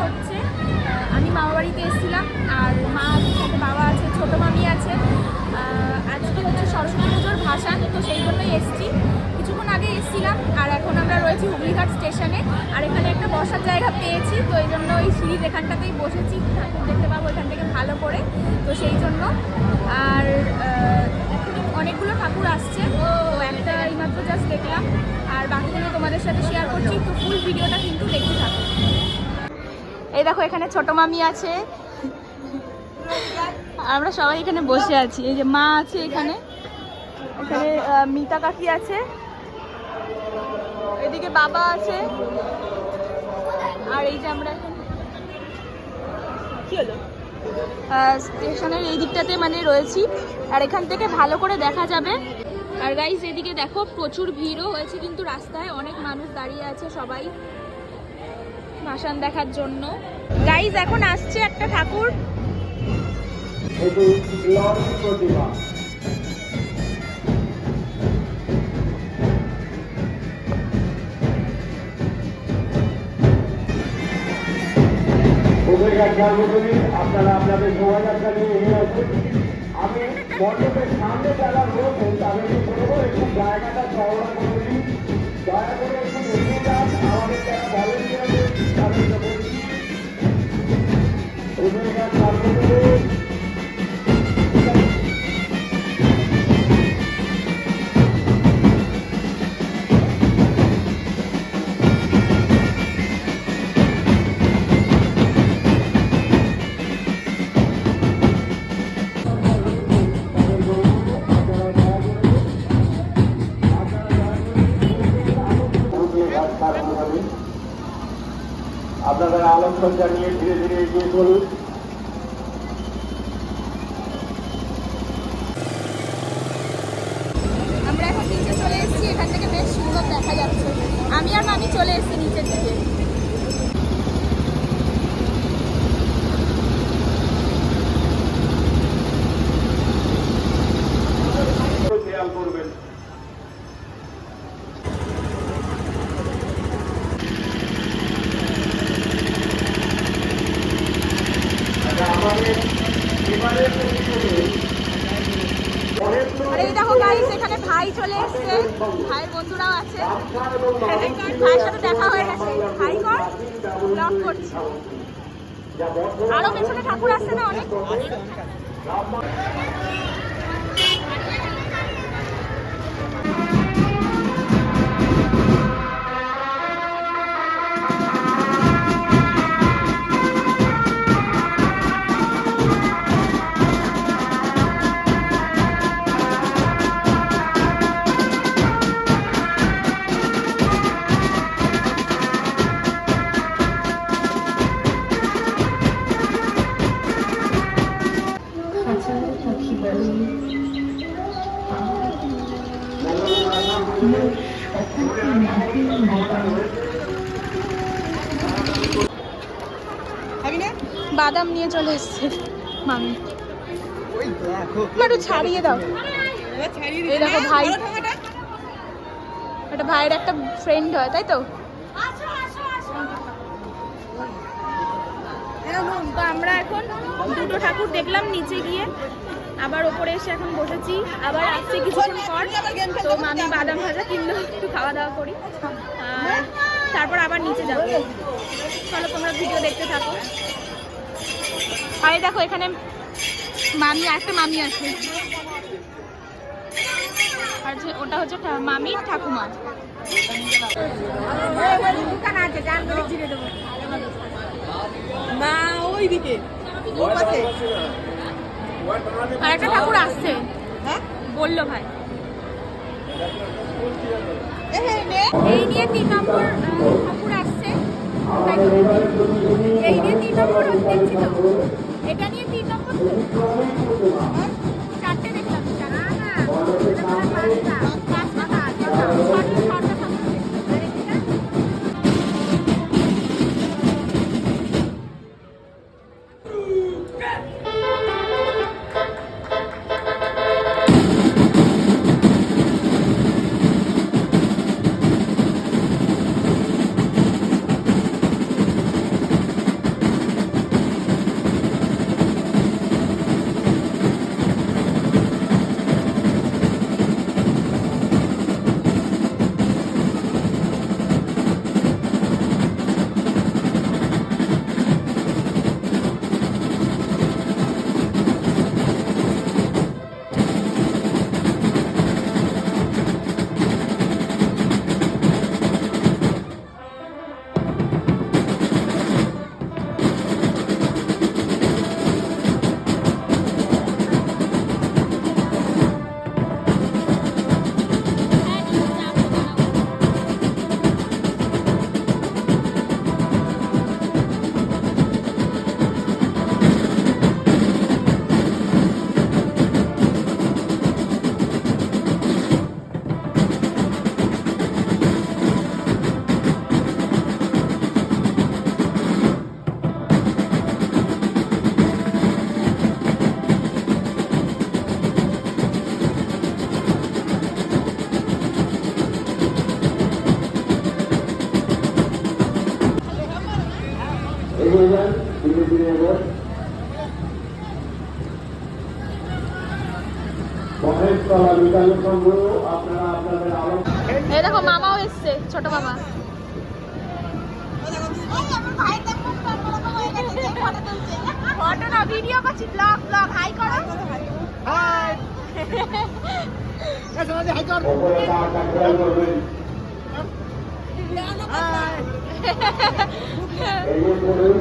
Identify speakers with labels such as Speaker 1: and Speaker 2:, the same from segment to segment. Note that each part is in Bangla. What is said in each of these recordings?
Speaker 1: হচ্ছে আমি মামা বাড়িতে এসেছিলাম, আর মার সাথে বাবা আছে, ছোটো মামি আছে। আজকে হচ্ছে সরস্বতী পুজোর ভাসান, তো সেই জন্যই এসেছি। কিছুক্ষণ আগে এসেছিলাম, আর এখন আমরা রয়েছি হুগলিঘাট স্টেশনে। আর এখানে একটা বসার জায়গা পেয়েছি, তো এই জন্য ওই সিঁড়ির এখানটাতেই বসেছি, ঠাকুর দেখতে পাবো এখান থেকে ভালো করে, তো সেই জন্য। আর অনেকগুলো ঠাকুর আসছে, তো একটা এইমাত্র জাস্ট দেখলাম, আর বাকিগুলো তোমাদের সাথে শেয়ার করছি, তো ফুল ভিডিওটা কিন্তু দেখতে থাকো। এই দেখো এখানে ছোট মামি আছে, আমরা সবাই এখানে বসে আছি। এই যে মা আছে এখানে, এখানে মিতা কাকি আছে, এদিকে বাবা আছে, আর এই যে আমরা কি হলো স্টেশনের এই দিকটাতে মানে রয়েছি, আর এখান থেকে ভালো করে দেখা যাবে। আর গাইস এদিকে দেখো প্রচুর ভিড়ও হয়েছে, কিন্তু রাস্তায় অনেক মানুষ দাঁড়িয়ে আছে সবাই ভাসান দেখার জন্য। গাইস এখন আসছে একটা ঠাকুর,
Speaker 2: আপনারা আপনাদের শোভাযাত্রা নিয়ে এগিয়ে আসুন। আমি মণ্ডপের সামনে যারা রয়েছেন তাদেরকে বলবো একটু জায়গাটা চওড়া করে দিন, দয়া করে একটু এগিয়ে যান। আমাদের যারা ভলেন্টিয়ার তাদেরকে বলছি আপনাদের আলোচনা নিয়ে ধীরে ধীরে এগিয়ে চলুন।
Speaker 1: আমরা এখন নিচে চলে এসেছি, এখান থেকে বেশ সুন্দর দেখা যাচ্ছে। আমি আর মামি চলে এসেছি নিচের দিকে।
Speaker 2: খেয়াল করবেন।
Speaker 1: আর এই দেখো গাইস এখানে ভাই চলে এসেছে, ভাইয়ের বন্ধুরাও আছে, ভাইয়ের সাথে দেখা হয়ে গেছে। ভাই কর ব্লগ করছে, আরো পেছনে ঠাকুর আসছে না অনেক। বাদাম নিয়ে চলে এসছে মামি, একটু ছাড়িয়ে দাও। এই দেখো ভাই, এটা ভাইয়ের একটা ফ্রেন্ড হয় তাই তো। তো আমরা এখন দুটো ঠাকুর দেখলাম নিচে গিয়ে, আবার ওপরে এসে এখন বসেছি, আবার আসছে কিছুক্ষণ পর। তো মামি বাদাম ভাজা কিনলো, একটু খাওয়া দাওয়া করি, আর তারপর আবার নিচে যাবো। চলো তোমরা ভিডিও দেখতে থাকো। আর এই দেখো এখানে মামি, একটা মামি আছে, আর ওটা হচ্ছে মামি ঠাকুমা।
Speaker 3: মা ওইদিকে
Speaker 1: আর একটা ঠাকুর আসছে বললো ভাই। এই নিয়ে 3 নম্বর ঠাকুর আসছে, এই নিয়ে 3 নম্বর দেখছি তো, এটা নিয়ে 3 নম্বর, 4টে দেখলাম, 5টা
Speaker 2: এগিয়ে যান, ধীরে ধীরে এগোন। মহেশতলা বিকাশ সংঘ আপনারা আপনাদের আলো
Speaker 1: এই দেখো মামাও এসছে, ছোট মামা। ফটো না ভিডিও করছি, ব্লগ ব্লগ। হাই করো। হাই।
Speaker 2: ওপরে টাকা খেয়াল করবেন। এগিয়ে চলুন।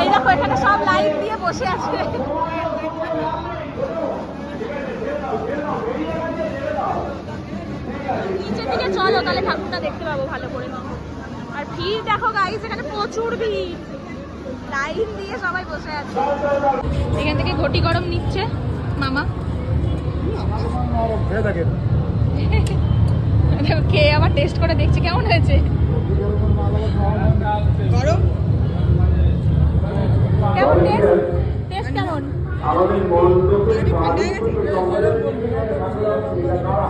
Speaker 1: এই দেখো এখানে সব লাইট দিয়ে বসে আছে। নিচের দিকে চলো, তাহলে ঠাকুরটা দেখতে পাবো ভালো করে। আর ভিড় দেখো গাইস, এখানে প্রচুর ভিড়, লাইন দিয়ে সবাই বসে আছে। এখান থেকে ঘটি গরম নিচ্ছে মামা। খেয়ে আবার টেস্ট করে দেখছে কেমন হয়েছে। কেমন টেস্ট? টেস্ট কেমন?
Speaker 2: আমাদের মণ্ডপের প্রাণীগুলো জঙ্গলের মধ্যে থাকলো এটা কারা?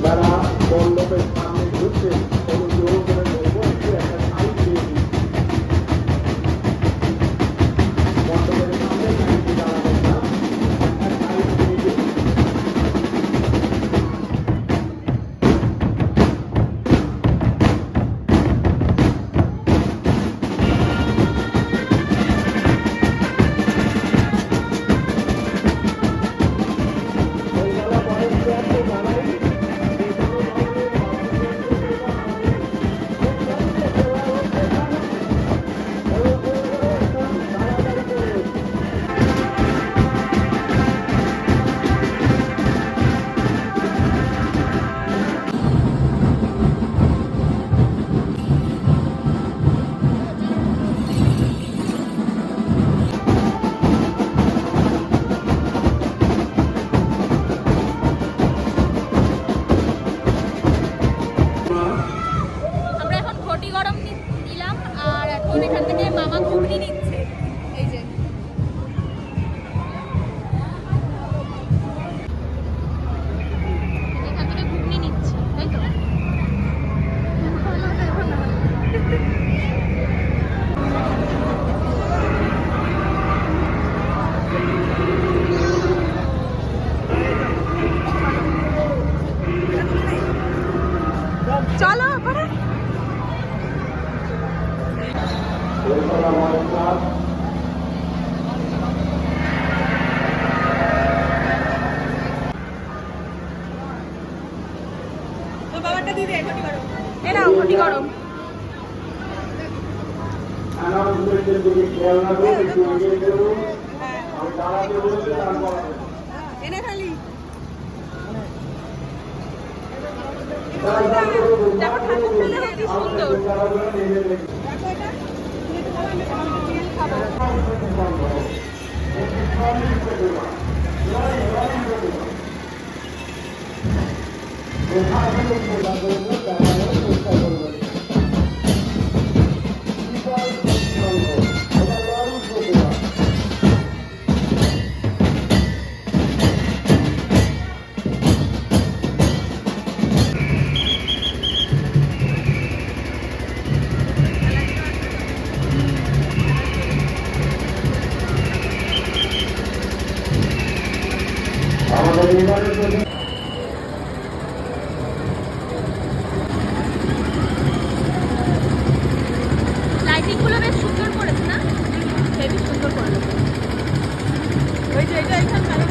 Speaker 2: যারা মণ্ডপের সামনে ঘুরছে অনুগ্রহ করে বলবো একটু একটা সাইড দিয়ে দিন। মণ্ডপের সামনে লাইনটি দাঁড়াবেন না, একটা সাইড দিয়ে দিন। কলকাতা পয়েন্টে আপনি জানাই যে কোনো ধরনের তাড়াতাড়ি করুন।
Speaker 1: আমরা এখন ঘটি গরম নিলাম, আর এখন এখান থেকে মামা ঘুগনি নিচ্ছে। এই যে এখান থেকে ঘুগনি নিচ্ছে, তাই তো? চলো ওপরে।
Speaker 2: কলকাতা মহারাষ্ট্র
Speaker 1: এ নাও ঘটি গরম।
Speaker 2: অ্যানাউন্সমেন্টের দিকে খেয়াল রাখুন, একটু এগিয়ে চলুন। আমি দাঁড়াতে বলছি তারপর
Speaker 1: দেখো ঠাকুরটা দেখো কি সুন্দর।
Speaker 2: আমাদের নির্মাণের জন্য
Speaker 1: লাইটিং গুলো বেশ সুন্দর করেছে না? হেবি সুন্দর করেছে। ওই যে এটা এখানে জাদু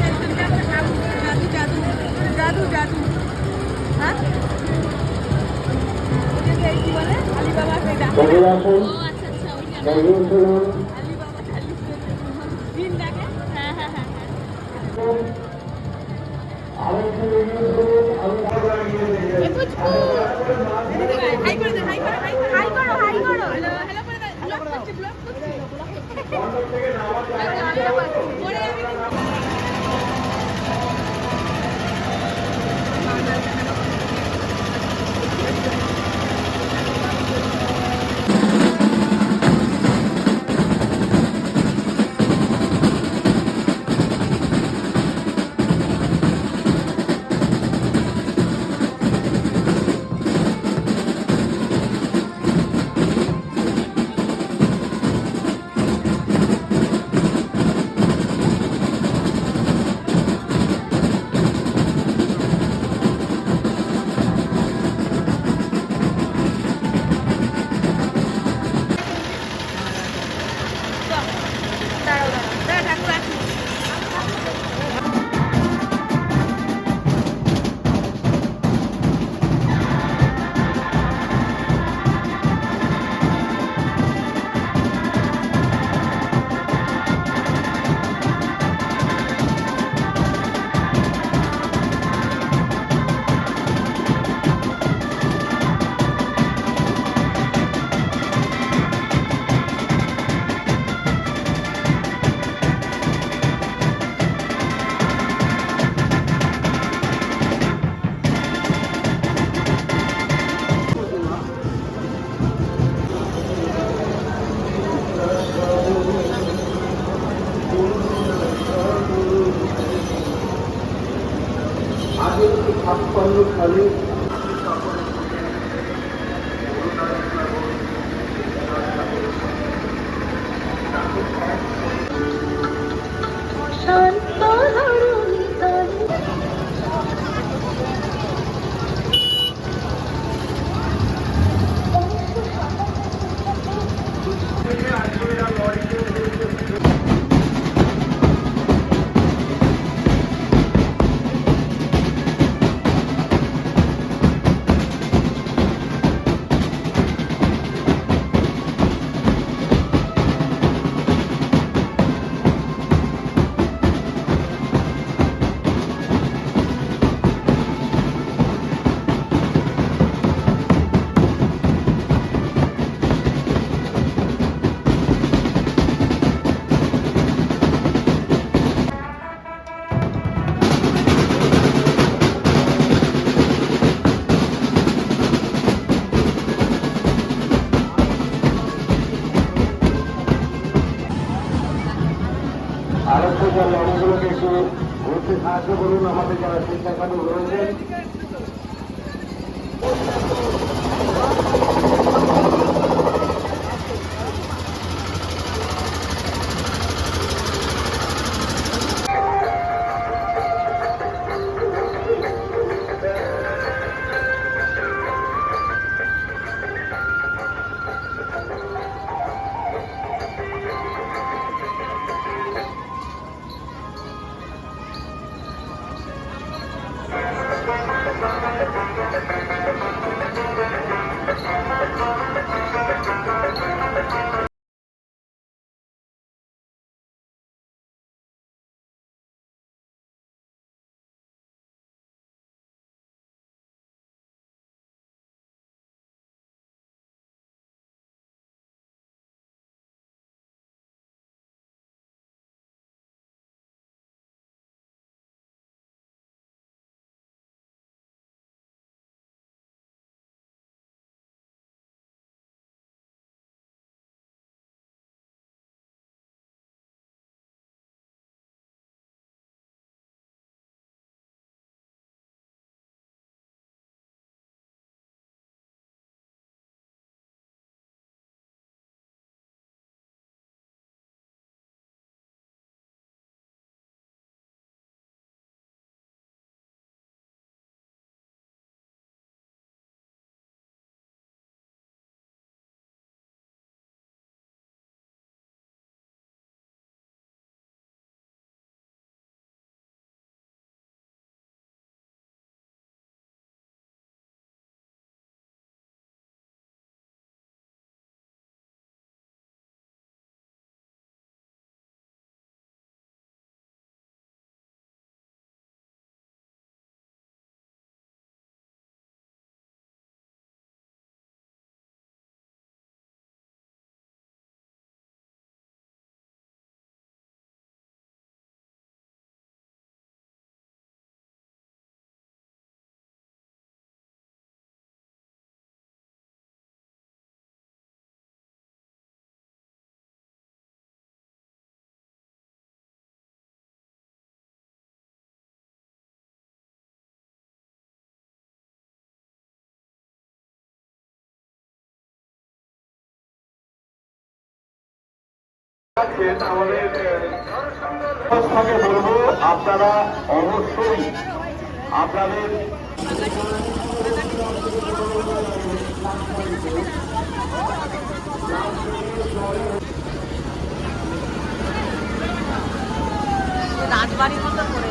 Speaker 1: জাদু জাদু জাদু। হ্যাঁ ওটা কি বলে? আলিবাবা সেটা।
Speaker 2: চলে আসুন,
Speaker 1: ও আচ্ছা আচ্ছা, ওইটা
Speaker 2: এগিয়ে চলুন।
Speaker 1: আলিবাবা খালি দিন দেখে। হ্যাঁ হ্যাঁ হ্যাঁ হ্যাঁ।
Speaker 2: আরেকটু এগিয়ে চলুন, আমি আরো এগিয়ে নিয়ে
Speaker 1: এ পুচকু হাই করে দে, হাই করো, হাই করো, হাই করো, হাই করো। হ্যালো হ্যালো করে দে। ব্লগ করছি, ব্লগ করছি।
Speaker 2: মণ্ডপ থেকে নামার
Speaker 1: আচ্ছা, আমিও করছি। পরে আমি
Speaker 2: ছাপ্পান্ন সালে আরোগ্য লড়াইগুলোকে একটু ঘুরতে সাহায্য করুন আমাদের যারা শিক্ষাখানি রয়েছেন। আমাদের বলবো আপনারা অবশ্যই আপনাদের
Speaker 3: রাজবাড়ির মতো করে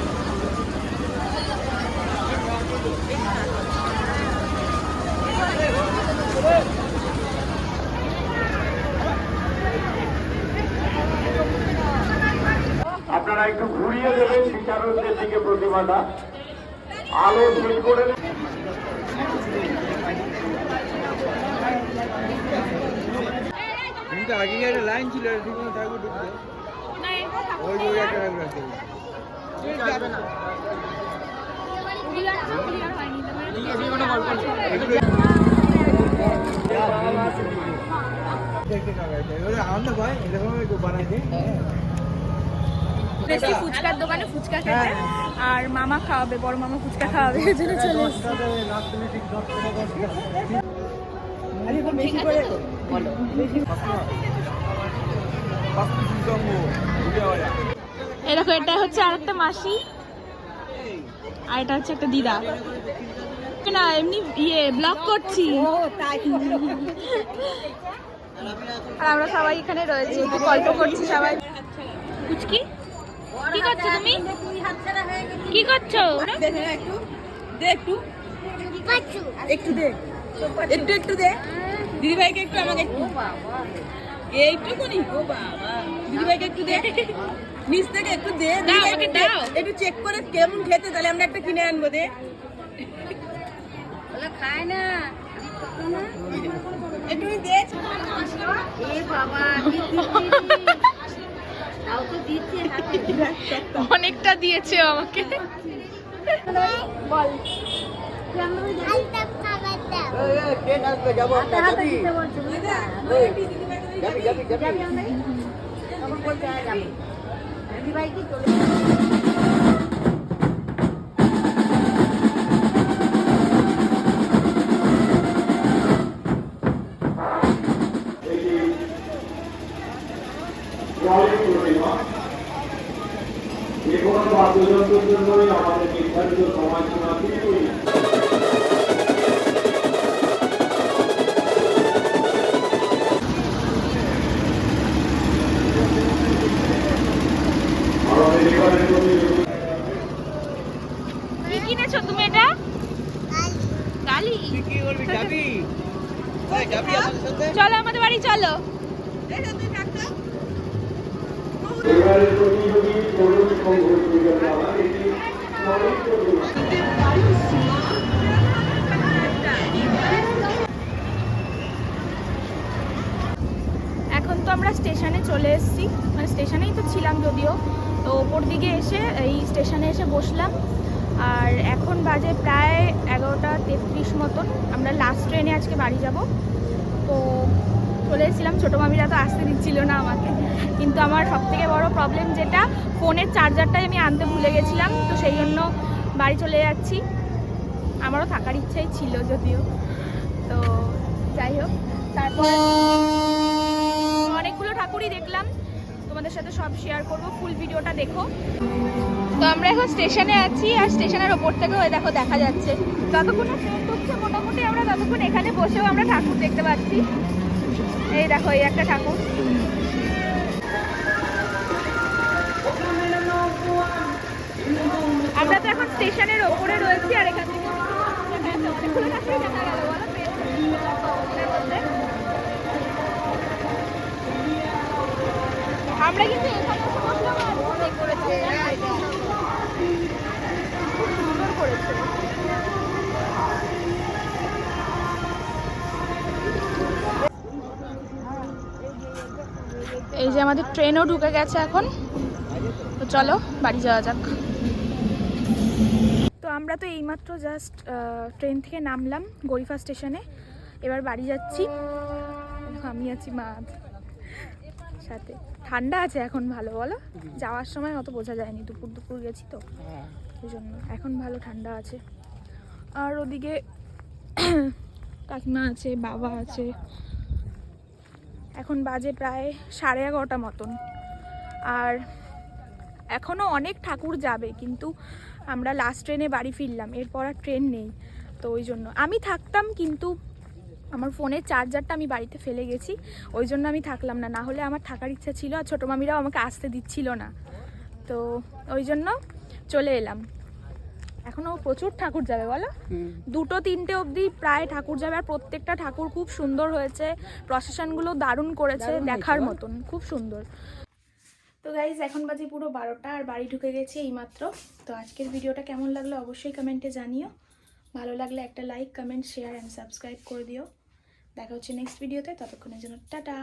Speaker 2: আপনারা একটু ঘুরিয়ে দেবেন বিচারকদের দিকে প্রতিমাটা আলো ঠিক করে
Speaker 4: কিন্তু আগে একটা লাইন ছিল ঠিক মতো ঠাকুর ঢুকতে ওই যে একটা রাখবে দেখতে কাগাইছে আমরা ভাই এরকম বানাইছে
Speaker 1: এসেছি ফুচকার দোকানে ফুচকা খেতে, আর মামা খাওয়াবে, বড় মামা ফুচকা খাওয়াবে, এই জন্য চলে এসেছি। এই দেখো, এটা হচ্ছে আরেকটা মাসি, আর এটা হচ্ছে একটা দিদা। না এমনি ব্লগ করছি। আর আমরা সবাই এখানে রয়েছি, একটু গল্প করছি সবাই। কুচকি কি করছো তুমি? কি করছো?
Speaker 3: একটু দে, একটু দে দিদিভাইকে, একটু আমাকে একটু, এইটুকুনি। ও বাবা, দিদিভাইকে একটু দে, নিচ থেকে একটু দে, একটু চেক করে কেমন খেতে, তাহলে আমরা একটা কিনে আনবো। দে, খায় না একটু দে।
Speaker 1: অনেকটা দিয়েছে আমাকে। বল
Speaker 2: যে কোনো বাদ্যযন্ত্রের জন্যই আমাদের নির্ধারিত সময়সীমা কিছুই
Speaker 1: কি কিনেছো তুমি? এটা গালি। চলো আমাদের বাড়ি চলো।
Speaker 2: এবারের প্রতিযোগী তরুণ সংঘ পরিচালনা এটি
Speaker 1: এখন তো আমরা স্টেশনে চলে এসেছি, মানে স্টেশনেই তো ছিলাম যদিও, তো ওপর দিকে এসে এই স্টেশনে এসে বসলাম। আর এখন বাজে প্রায় 11:33 মতন। আমরা লাস্ট ট্রেনে আজকে বাড়ি যাব। তো চলে এসেছিলাম, ছোটো মামিরা তো আসতে দিচ্ছিল না আমাকে, কিন্তু আমার সবথেকে বড় প্রবলেম যেটা, ফোনের চার্জারটাই আমি আনতে ভুলে গেছিলাম, তো সেই জন্য বাড়ি চলে যাচ্ছি। আমারও থাকার ইচ্ছাই ছিল যদিও, তো যাই হোক। তারপর অনেকগুলো ঠাকুরই দেখলাম, তোমাদের সাথে সব শেয়ার করব, ফুল ভিডিওটা দেখো। তো আমরা এখন স্টেশনে আছি, আর স্টেশনের ওপর থেকে ওই দেখো দেখা যাচ্ছে। যতক্ষণ ট্রেন ঢুকছে মোটামুটি আমরা ততক্ষণ এখানে বসেও আমরা ঠাকুর দেখতে পাচ্ছি। এই দেখো, এই একটা ঠাকুর। আমরা তো এখন স্টেশনের ওপরে রয়েছি, আর এখান থেকে অনেকগুলো ঠাকুরই দেখা গেল, বলো আমরা কিন্তু এখানে এসে বসলাম, আর অনেক করেছে, খুব সুন্দর করেছে। এই যে আমাদের ট্রেনও ঢুকে গেছে এখন, তো চলো বাড়ি যাওয়া যাক। তো আমরা তো এইমাত্র জাস্ট ট্রেন থেকে নামলাম গরিফা স্টেশনে, এবার বাড়ি যাচ্ছি। আমি আছি মা সাথে, ঠান্ডা আছে এখন ভালো, বলো? যাওয়ার সময় অত বোঝা যায়নি, দুপুর গেছি তো ওই জন্য এখন ভালো ঠান্ডা আছে। আর ওদিকে কাকিমা আছে, বাবা আছে। এখন বাজে প্রায় 11:30 মতন, আর এখনও অনেক ঠাকুর যাবে, কিন্তু আমরা লাস্ট ট্রেনে বাড়ি ফিরলাম, এরপর আর ট্রেন নেই। তো ওই জন্য আমি থাকতাম, কিন্তু আমার ফোনের চার্জারটা আমি বাড়িতে ফেলে গেছি, ওই জন্য আমি থাকলাম না, না হলে আমার থাকার ইচ্ছা ছিল। আর ছোটো মামিরাও আমাকে আসতে দিচ্ছিল না, তো ওই জন্য চলে এলাম। এখনও প্রচুর ঠাকুর যাবে, বলো? 2-3টে অবধি প্রায় ঠাকুর যাবে, আর প্রত্যেকটা ঠাকুর খুব সুন্দর হয়েছে, প্রসেশনগুলো দারুণ করেছে, দেখার মতন, খুব সুন্দর। তো গাইজ এখন বাজে পুরো 12টা, আর বাড়ি ঢুকে গেছি এইমাত্র। তো আজকের ভিডিওটা কেমন লাগলো অবশ্যই কমেন্টে জানিও। ভালো লাগলে একটা like, comment, share and subscribe করে দিও। দেখা হচ্ছে নেক্সট ভিডিওতে, ততক্ষণের জন্য টাটা।